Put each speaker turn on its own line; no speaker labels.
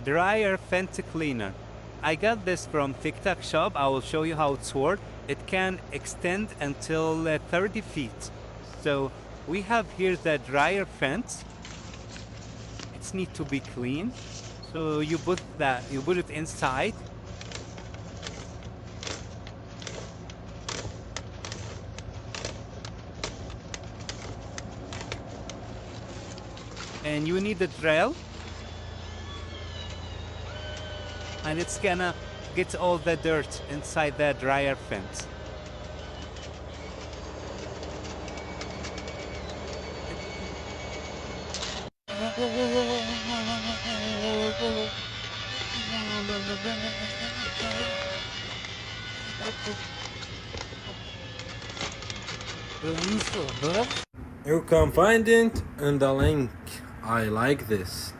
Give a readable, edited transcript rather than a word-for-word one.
dryer fence cleaner. I got this from TikTok shop. I will show you how it's worked. It can extend until 30 feet. So we have here the dryer fence. It needs to be clean. So you put it inside. And you need a drill. And it's gonna get all the dirt inside the dryer fence.
You can find it in the link. I like this.